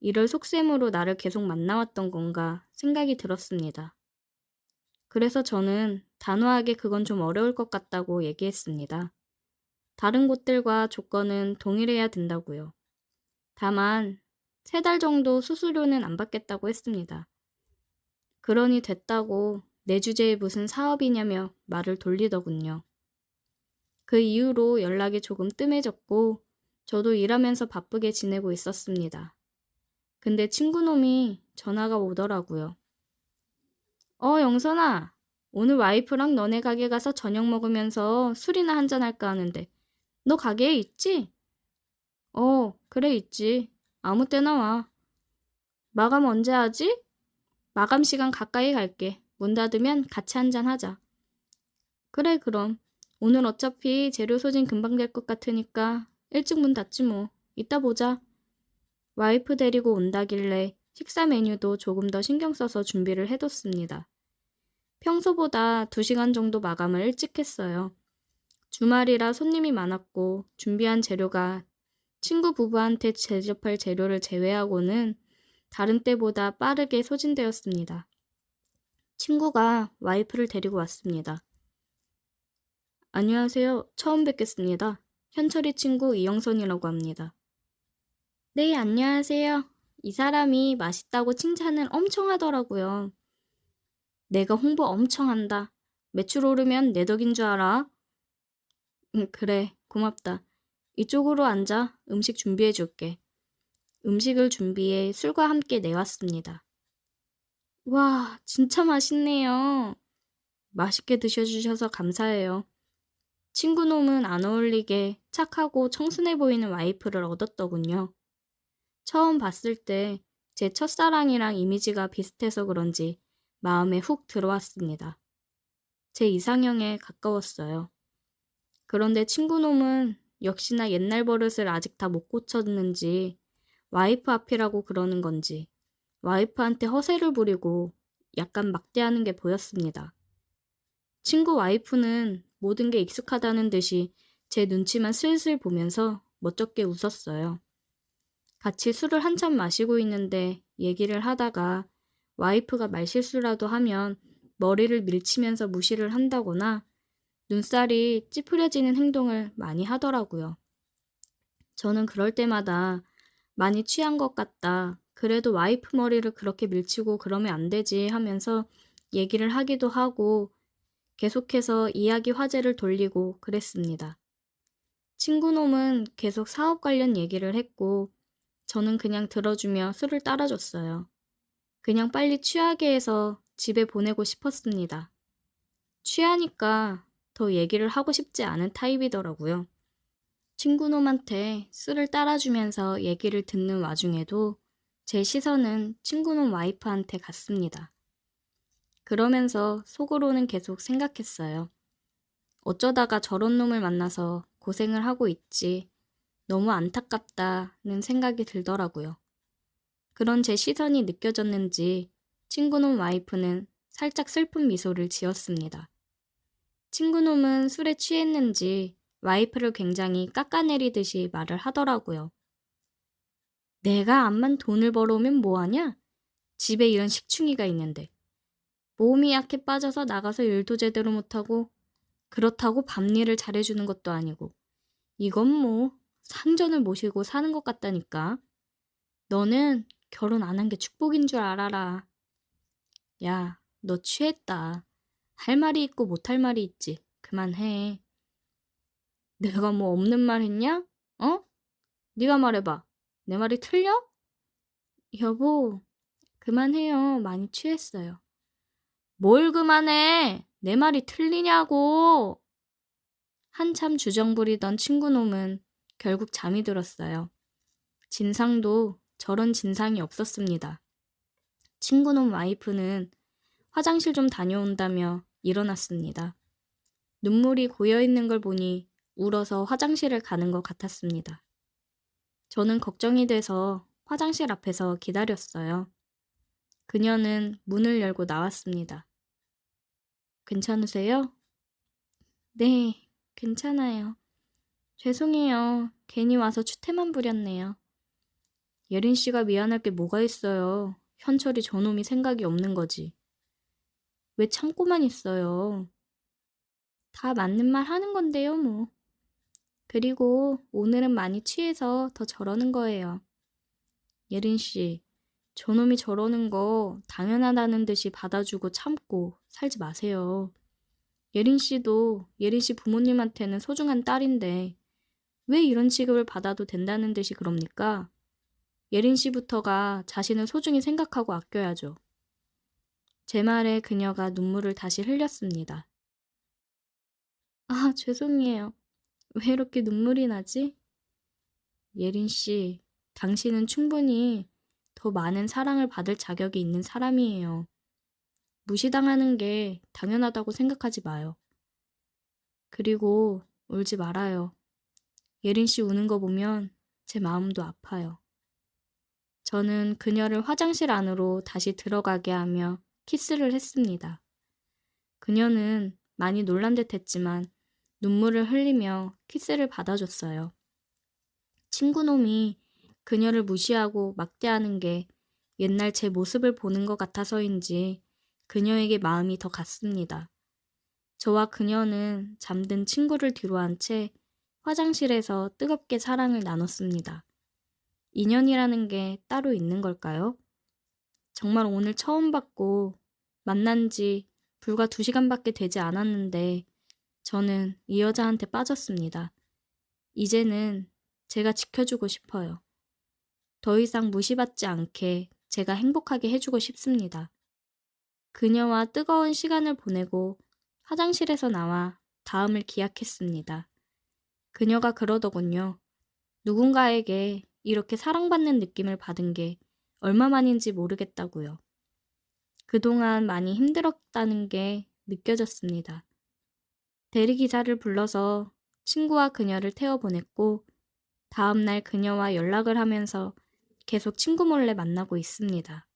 이럴 속셈으로 나를 계속 만나왔던 건가 생각이 들었습니다. 그래서 저는 단호하게 그건 좀 어려울 것 같다고 얘기했습니다. 다른 곳들과 조건은 동일해야 된다고요. 다만 3달 정도 수수료는 안 받겠다고 했습니다. 그러니 됐다고 내 주제에 무슨 사업이냐며 말을 돌리더군요. 그 이후로 연락이 조금 뜸해졌고 저도 일하면서 바쁘게 지내고 있었습니다. 근데 친구놈이 전화가 오더라고요. 영선아, 오늘 와이프랑 너네 가게 가서 저녁 먹으면서 술이나 한잔 할까 하는데 너 가게에 있지? 그래 있지. 아무 때나 와. 마감 언제 하지? 마감 시간 가까이 갈게. 문 닫으면 같이 한잔 하자. 그래 그럼. 오늘 어차피 재료 소진 금방 될 것 같으니까 일찍 문 닫지 뭐. 이따 보자. 와이프 데리고 온다길래 식사 메뉴도 조금 더 신경 써서 준비를 해뒀습니다. 평소보다 2시간 정도 마감을 일찍 했어요. 주말이라 손님이 많았고 준비한 재료가 친구 부부한테 제접할 재료를 제외하고는 다른 때보다 빠르게 소진되었습니다. 친구가 와이프를 데리고 왔습니다. 안녕하세요. 처음 뵙겠습니다. 현철이 친구 이영선이라고 합니다. 네, 안녕하세요. 이 사람이 맛있다고 칭찬을 엄청 하더라고요. 내가 홍보 엄청 한다. 매출 오르면 내 덕인 줄 알아? 그래, 고맙다. 이쪽으로 앉아. 음식 준비해 줄게. 음식을 준비해 술과 함께 내왔습니다. 와, 진짜 맛있네요. 맛있게 드셔주셔서 감사해요. 친구놈은 안 어울리게 착하고 청순해 보이는 와이프를 얻었더군요. 처음 봤을 때 제 첫사랑이랑 이미지가 비슷해서 그런지 마음에 훅 들어왔습니다. 제 이상형에 가까웠어요. 그런데 친구놈은 역시나 옛날 버릇을 아직 다 못 고쳤는지 와이프 앞이라고 그러는 건지 와이프한테 허세를 부리고 약간 막대하는 게 보였습니다. 친구 와이프는 모든 게 익숙하다는 듯이 제 눈치만 슬슬 보면서 멋쩍게 웃었어요. 같이 술을 한참 마시고 있는데 얘기를 하다가 와이프가 말실수라도 하면 머리를 밀치면서 무시를 한다거나 눈살이 찌푸려지는 행동을 많이 하더라고요. 저는 그럴 때마다 많이 취한 것 같다. 그래도 와이프 머리를 그렇게 밀치고 그러면 안 되지 하면서 얘기를 하기도 하고 계속해서 이야기 화제를 돌리고 그랬습니다. 친구놈은 계속 사업 관련 얘기를 했고 저는 그냥 들어주며 술을 따라줬어요. 그냥 빨리 취하게 해서 집에 보내고 싶었습니다. 취하니까 더 얘기를 하고 싶지 않은 타입이더라고요. 친구놈한테 술을 따라주면서 얘기를 듣는 와중에도 제 시선은 친구놈 와이프한테 갔습니다. 그러면서 속으로는 계속 생각했어요. 어쩌다가 저런 놈을 만나서 고생을 하고 있지. 너무 안타깝다는 생각이 들더라고요. 그런 제 시선이 느껴졌는지 친구놈 와이프는 살짝 슬픈 미소를 지었습니다. 친구놈은 술에 취했는지 와이프를 굉장히 깎아내리듯이 말을 하더라고요. 내가 암만 돈을 벌어오면 뭐하냐? 집에 이런 식충이가 있는데. 몸이 약해 빠져서 나가서 일도 제대로 못하고 그렇다고 밤일을 잘해주는 것도 아니고 이건 뭐 상전을 모시고 사는 것 같다니까. 너는 결혼 안 한 게 축복인 줄 알아라. 야, 너 취했다. 할 말이 있고 못할 말이 있지. 그만해. 내가 뭐 없는 말 했냐? 네가 말해봐. 내 말이 틀려? 여보, 그만해요. 많이 취했어요. 뭘 그만해? 내 말이 틀리냐고. 한참 주정 부리던 친구놈은 결국 잠이 들었어요. 진상도 저런 진상이 없었습니다. 친구놈 와이프는 화장실 좀 다녀온다며 일어났습니다. 눈물이 고여있는 걸 보니 울어서 화장실을 가는 것 같았습니다. 저는 걱정이 돼서 화장실 앞에서 기다렸어요. 그녀는 문을 열고 나왔습니다. 괜찮으세요? 네, 괜찮아요. 죄송해요. 괜히 와서 추태만 부렸네요. 예린 씨가 미안할 게 뭐가 있어요. 현철이 저놈이 생각이 없는 거지. 왜 참고만 있어요. 다 맞는 말 하는 건데요, 뭐. 그리고 오늘은 많이 취해서 더 저러는 거예요. 예린 씨, 저놈이 저러는 거 당연하다는 듯이 받아주고 참고 살지 마세요. 예린 씨도 예린 씨 부모님한테는 소중한 딸인데 왜 이런 취급을 받아도 된다는 듯이 그럽니까? 예린 씨부터가 자신을 소중히 생각하고 아껴야죠. 제 말에 그녀가 눈물을 다시 흘렸습니다. 아, 죄송해요. 왜 이렇게 눈물이 나지? 예린 씨, 당신은 충분히 더 많은 사랑을 받을 자격이 있는 사람이에요. 무시당하는 게 당연하다고 생각하지 마요. 그리고 울지 말아요. 예린 씨 우는 거 보면 제 마음도 아파요. 저는 그녀를 화장실 안으로 다시 들어가게 하며 키스를 했습니다. 그녀는 많이 놀란 듯 했지만 눈물을 흘리며 키스를 받아줬어요. 친구놈이 그녀를 무시하고 막대하는 게 옛날 제 모습을 보는 것 같아서인지 그녀에게 마음이 더 갔습니다. 저와 그녀는 잠든 친구를 뒤로한 채 화장실에서 뜨겁게 사랑을 나눴습니다. 인연이라는 게 따로 있는 걸까요? 정말 오늘 처음 봤고 만난 지 불과 2시간밖에 되지 않았는데 저는 이 여자한테 빠졌습니다. 이제는 제가 지켜주고 싶어요. 더 이상 무시받지 않게 제가 행복하게 해주고 싶습니다. 그녀와 뜨거운 시간을 보내고 화장실에서 나와 다음을 기약했습니다. 그녀가 그러더군요. 누군가에게 이렇게 사랑받는 느낌을 받은 게 얼마만인지 모르겠다고요. 그동안 많이 힘들었다는 게 느껴졌습니다. 대리기사를 불러서 친구와 그녀를 태워보냈고 다음날 그녀와 연락을 하면서 계속 친구 몰래 만나고 있습니다.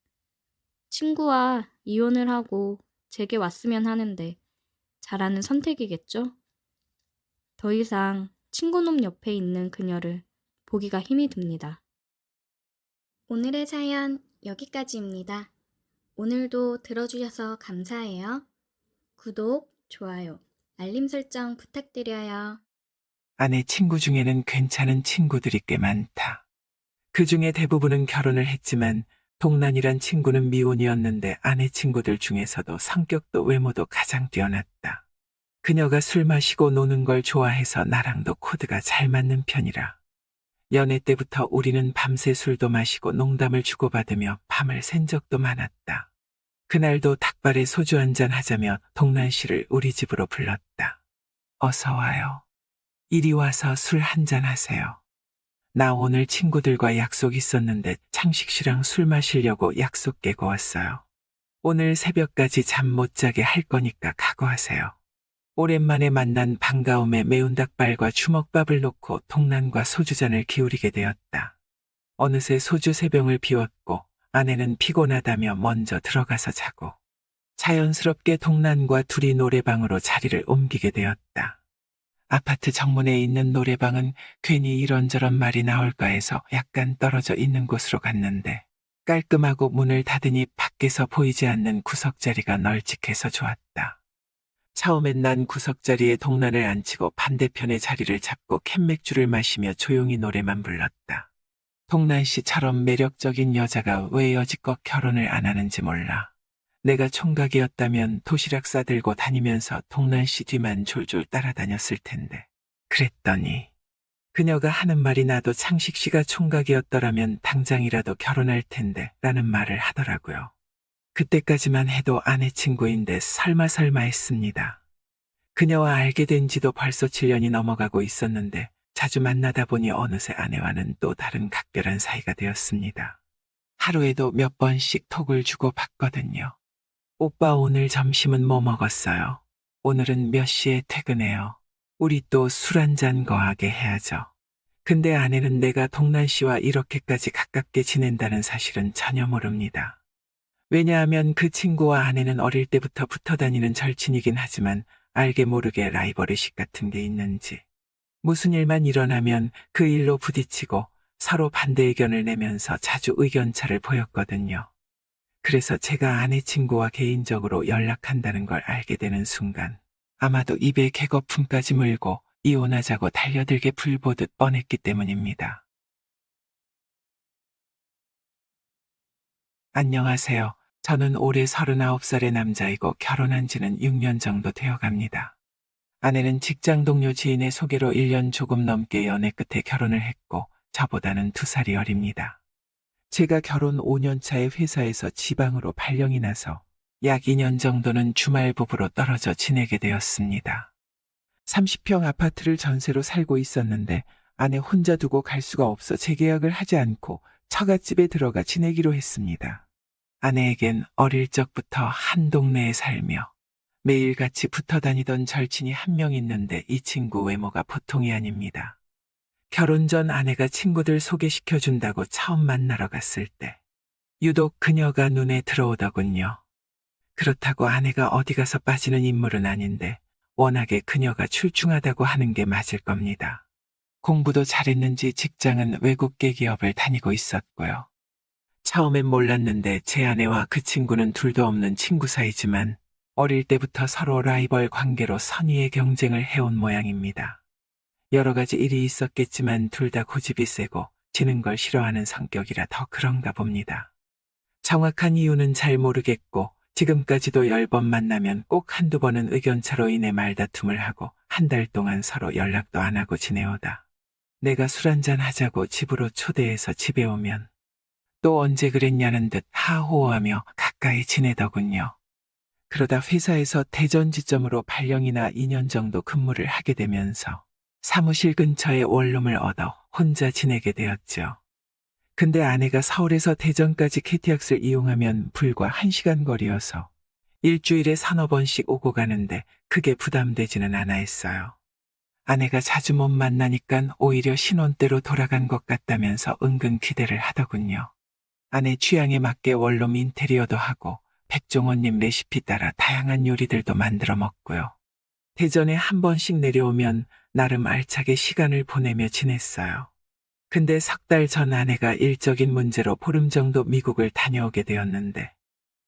친구와 이혼을 하고 제게 왔으면 하는데 잘하는 선택이겠죠? 더 이상 친구놈 옆에 있는 그녀를 보기가 힘이 듭니다. 오늘의 사연 여기까지입니다. 오늘도 들어주셔서 감사해요. 구독, 좋아요, 알림 설정 부탁드려요. 아내 친구 중에는 괜찮은 친구들이 꽤 많다. 그 중에 대부분은 결혼을 했지만 동란이란 친구는 미혼이었는데 아내 친구들 중에서도 성격도 외모도 가장 뛰어났다. 그녀가 술 마시고 노는 걸 좋아해서 나랑도 코드가 잘 맞는 편이라. 연애 때부터 우리는 밤새 술도 마시고 농담을 주고받으며 밤을 샌 적도 많았다. 그날도 닭발에 소주 한잔 하자며 동란 씨를 우리 집으로 불렀다. 어서 와요. 이리 와서 술 한잔 하세요. 나 오늘 친구들과 약속 있었는데 창식 씨랑 술 마시려고 약속 깨고 왔어요. 오늘 새벽까지 잠 못 자게 할 거니까 각오하세요. 오랜만에 만난 반가움에 매운 닭발과 주먹밥을 놓고 동란과 소주잔을 기울이게 되었다. 어느새 소주 3병을 비웠고 아내는 피곤하다며 먼저 들어가서 자고 자연스럽게 동란과 둘이 노래방으로 자리를 옮기게 되었다. 아파트 정문에 있는 노래방은 괜히 이런저런 말이 나올까 해서 약간 떨어져 있는 곳으로 갔는데 깔끔하고 문을 닫으니 밖에서 보이지 않는 구석자리가 널찍해서 좋았다. 처음엔 난 구석자리에 동란을 앉히고 반대편의 자리를 잡고 캔맥주를 마시며 조용히 노래만 불렀다. 동란 씨처럼 매력적인 여자가 왜 여지껏 결혼을 안 하는지 몰라. 내가 총각이었다면 도시락 싸들고 다니면서 동란 씨 뒤만 졸졸 따라다녔을 텐데. 그랬더니 그녀가 하는 말이 나도 창식 씨가 총각이었더라면 당장이라도 결혼할 텐데 라는 말을 하더라고요. 그때까지만 해도 아내 친구인데 설마 했습니다. 그녀와 알게 된 지도 벌써 7년이 넘어가고 있었는데 자주 만나다 보니 어느새 아내와는 또 다른 각별한 사이가 되었습니다. 하루에도 몇 번씩 톡을 주고 받거든요. 오빠 오늘 점심은 뭐 먹었어요? 오늘은 몇 시에 퇴근해요? 우리 또 술 한잔 거하게 해야죠. 근데 아내는 내가 동란 씨와 이렇게까지 가깝게 지낸다는 사실은 전혀 모릅니다. 왜냐하면 그 친구와 아내는 어릴 때부터 붙어 다니는 절친이긴 하지만 알게 모르게 라이벌의식 같은 게 있는지 무슨 일만 일어나면 그 일로 부딪히고 서로 반대 의견을 내면서 자주 의견차를 보였거든요. 그래서 제가 아내 친구와 개인적으로 연락한다는 걸 알게 되는 순간 아마도 입에 개거품까지 물고 이혼하자고 달려들게 불보듯 뻔했기 때문입니다. 안녕하세요. 저는 올해 39살의 남자이고 결혼한 지는 6년 정도 되어갑니다. 아내는 직장 동료 지인의 소개로 1년 조금 넘게 연애 끝에 결혼을 했고 저보다는 2살이 어립니다. 제가 결혼 5년 차에 회사에서 지방으로 발령이 나서 약 2년 정도는 주말 부부로 떨어져 지내게 되었습니다. 30평 아파트를 전세로 살고 있었는데 아내 혼자 두고 갈 수가 없어 재계약을 하지 않고 처갓집에 들어가 지내기로 했습니다. 아내에겐 어릴 적부터 한 동네에 살며 매일 같이 붙어 다니던 절친이 한 명 있는데 이 친구 외모가 보통이 아닙니다. 결혼 전 아내가 친구들 소개시켜준다고 처음 만나러 갔을 때 유독 그녀가 눈에 들어오더군요. 그렇다고 아내가 어디 가서 빠지는 인물은 아닌데 워낙에 그녀가 출중하다고 하는 게 맞을 겁니다. 공부도 잘했는지 직장은 외국계 기업을 다니고 있었고요. 처음엔 몰랐는데 제 아내와 그 친구는 둘도 없는 친구 사이지만 어릴 때부터 서로 라이벌 관계로 선의의 경쟁을 해온 모양입니다. 여러 가지 일이 있었겠지만 둘 다 고집이 세고 지는 걸 싫어하는 성격이라 더 그런가 봅니다. 정확한 이유는 잘 모르겠고 지금까지도 10번 만나면 꼭 한두 번은 의견차로 인해 말다툼을 하고 한 달 동안 서로 연락도 안 하고 지내오다. 내가 술 한잔 하자고 집으로 초대해서 집에 오면 또 언제 그랬냐는 듯 하호하며 가까이 지내더군요. 그러다 회사에서 대전 지점으로 발령이나 2년 정도 근무를 하게 되면서 사무실 근처에 원룸을 얻어 혼자 지내게 되었죠. 근데 아내가 서울에서 대전까지 KTX를 이용하면 불과 1시간 거리여서 일주일에 서너 번씩 오고 가는데 그게 부담되지는 않아 했어요. 아내가 자주 못 만나니까 오히려 신혼 때로 돌아간 것 같다면서 은근 기대를 하더군요. 아내 취향에 맞게 원룸 인테리어도 하고 백종원님 레시피 따라 다양한 요리들도 만들어 먹고요. 대전에 한 번씩 내려오면 나름 알차게 시간을 보내며 지냈어요. 근데 석 달 전 아내가 일적인 문제로 보름 정도 미국을 다녀오게 되었는데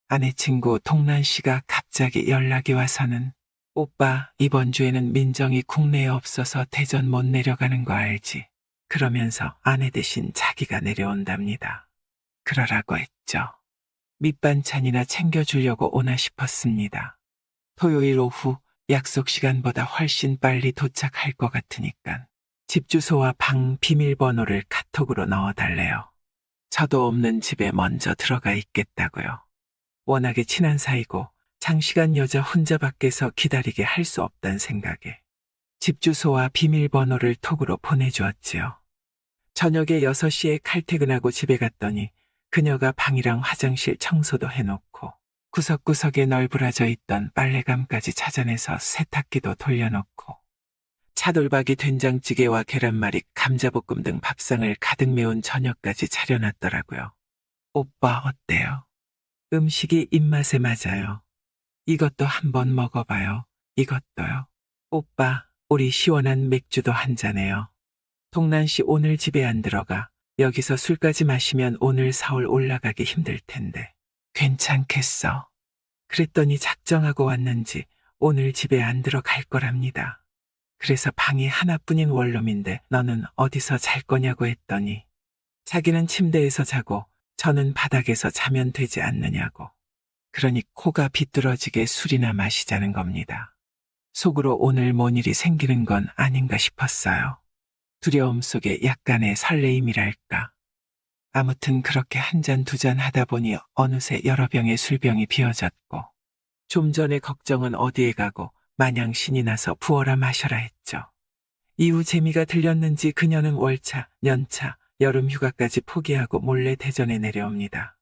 아내 친구 동란 씨가 갑자기 연락이 와서는 오빠 이번 주에는 민정이 국내에 없어서 대전 못 내려가는 거 알지? 그러면서 아내 대신 자기가 내려온답니다. 그러라고 했죠. 밑반찬이나 챙겨주려고 오나 싶었습니다. 토요일 오후 약속 시간보다 훨씬 빨리 도착할 것 같으니까 집 주소와 방 비밀번호를 카톡으로 넣어달래요. 저도 없는 집에 먼저 들어가 있겠다고요. 워낙에 친한 사이고 장시간 여자 혼자 밖에서 기다리게 할 수 없단 생각에 집 주소와 비밀번호를 톡으로 보내주었지요. 저녁에 6시에 칼퇴근하고 집에 갔더니 그녀가 방이랑 화장실 청소도 해놓고 구석구석에 널브러져 있던 빨래감까지 찾아내서 세탁기도 돌려놓고 차돌박이 된장찌개와 계란말이, 감자볶음 등 밥상을 가득 메운 저녁까지 차려놨더라고요. 오빠 어때요? 음식이 입맛에 맞아요. 이것도 한번 먹어봐요. 이것도요. 오빠, 우리 시원한 맥주도 한 잔해요. 동란 씨 오늘 집에 안 들어가. 여기서 술까지 마시면 오늘 서울 올라가기 힘들 텐데. 괜찮겠어? 그랬더니 작정하고 왔는지 오늘 집에 안 들어갈 거랍니다. 그래서 방이 하나뿐인 원룸인데 너는 어디서 잘 거냐고 했더니 자기는 침대에서 자고 저는 바닥에서 자면 되지 않느냐고. 그러니 코가 비뚤어지게 술이나 마시자는 겁니다. 속으로 오늘 뭔 일이 생기는 건 아닌가 싶었어요. 두려움 속에 약간의 설레임이랄까. 아무튼 그렇게 한 잔 두 잔 하다 보니 어느새 여러 병의 술병이 비어졌고 좀 전에 걱정은 어디에 가고 마냥 신이 나서 부어라 마셔라 했죠. 이후 재미가 들렸는지 그녀는 월차, 연차, 여름 휴가까지 포기하고 몰래 대전에 내려옵니다.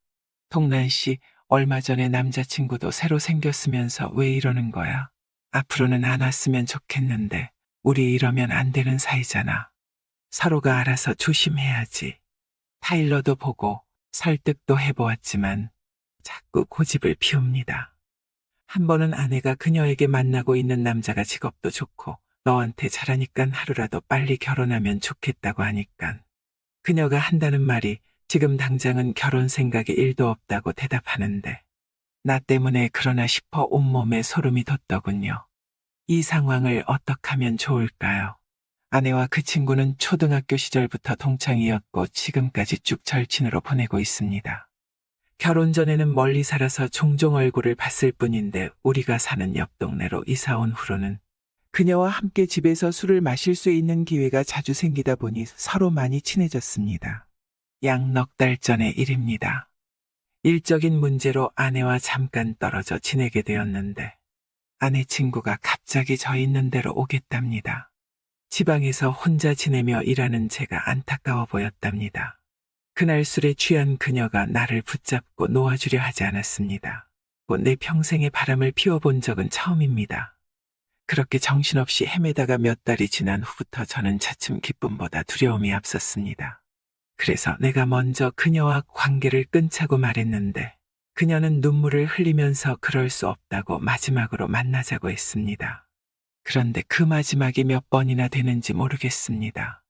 동란 씨, 얼마 전에 남자친구도 새로 생겼으면서 왜 이러는 거야? 앞으로는 안 왔으면 좋겠는데 우리 이러면 안 되는 사이잖아. 서로가 알아서 조심해야지. 타일러도 보고 설득도 해보았지만 자꾸 고집을 피웁니다. 한 번은 아내가 그녀에게 만나고 있는 남자가 직업도 좋고 너한테 잘하니깐 하루라도 빨리 결혼하면 좋겠다고 하니깐 그녀가 한다는 말이 지금 당장은 결혼 생각이 1도 없다고 대답하는데 나 때문에 그러나 싶어 온몸에 소름이 돋더군요. 이 상황을 어떻게 하면 좋을까요? 아내와 그 친구는 초등학교 시절부터 동창이었고 지금까지 쭉 절친으로 보내고 있습니다. 결혼 전에는 멀리 살아서 종종 얼굴을 봤을 뿐인데 우리가 사는 옆 동네로 이사 온 후로는 그녀와 함께 집에서 술을 마실 수 있는 기회가 자주 생기다 보니 서로 많이 친해졌습니다. 약 넉 달 전의 일입니다. 일적인 문제로 아내와 잠깐 떨어져 지내게 되었는데 아내 친구가 갑자기 저 있는 데로 오겠답니다. 지방에서 혼자 지내며 일하는 제가 안타까워 보였답니다. 그날 술에 취한 그녀가 나를 붙잡고 놓아주려 하지 않았습니다. 내 평생의 바람을 피워본 적은 처음입니다. 그렇게 정신없이 헤매다가 몇 달이 지난 후부터 저는 차츰 기쁨보다 두려움이 앞섰습니다. 그래서 내가 먼저 그녀와 관계를 끊자고 말했는데 그녀는 눈물을 흘리면서 그럴 수 없다고 마지막으로 만나자고 했습니다. 그런데 그 마지막이 몇 번이나 되는지 모르겠습니다.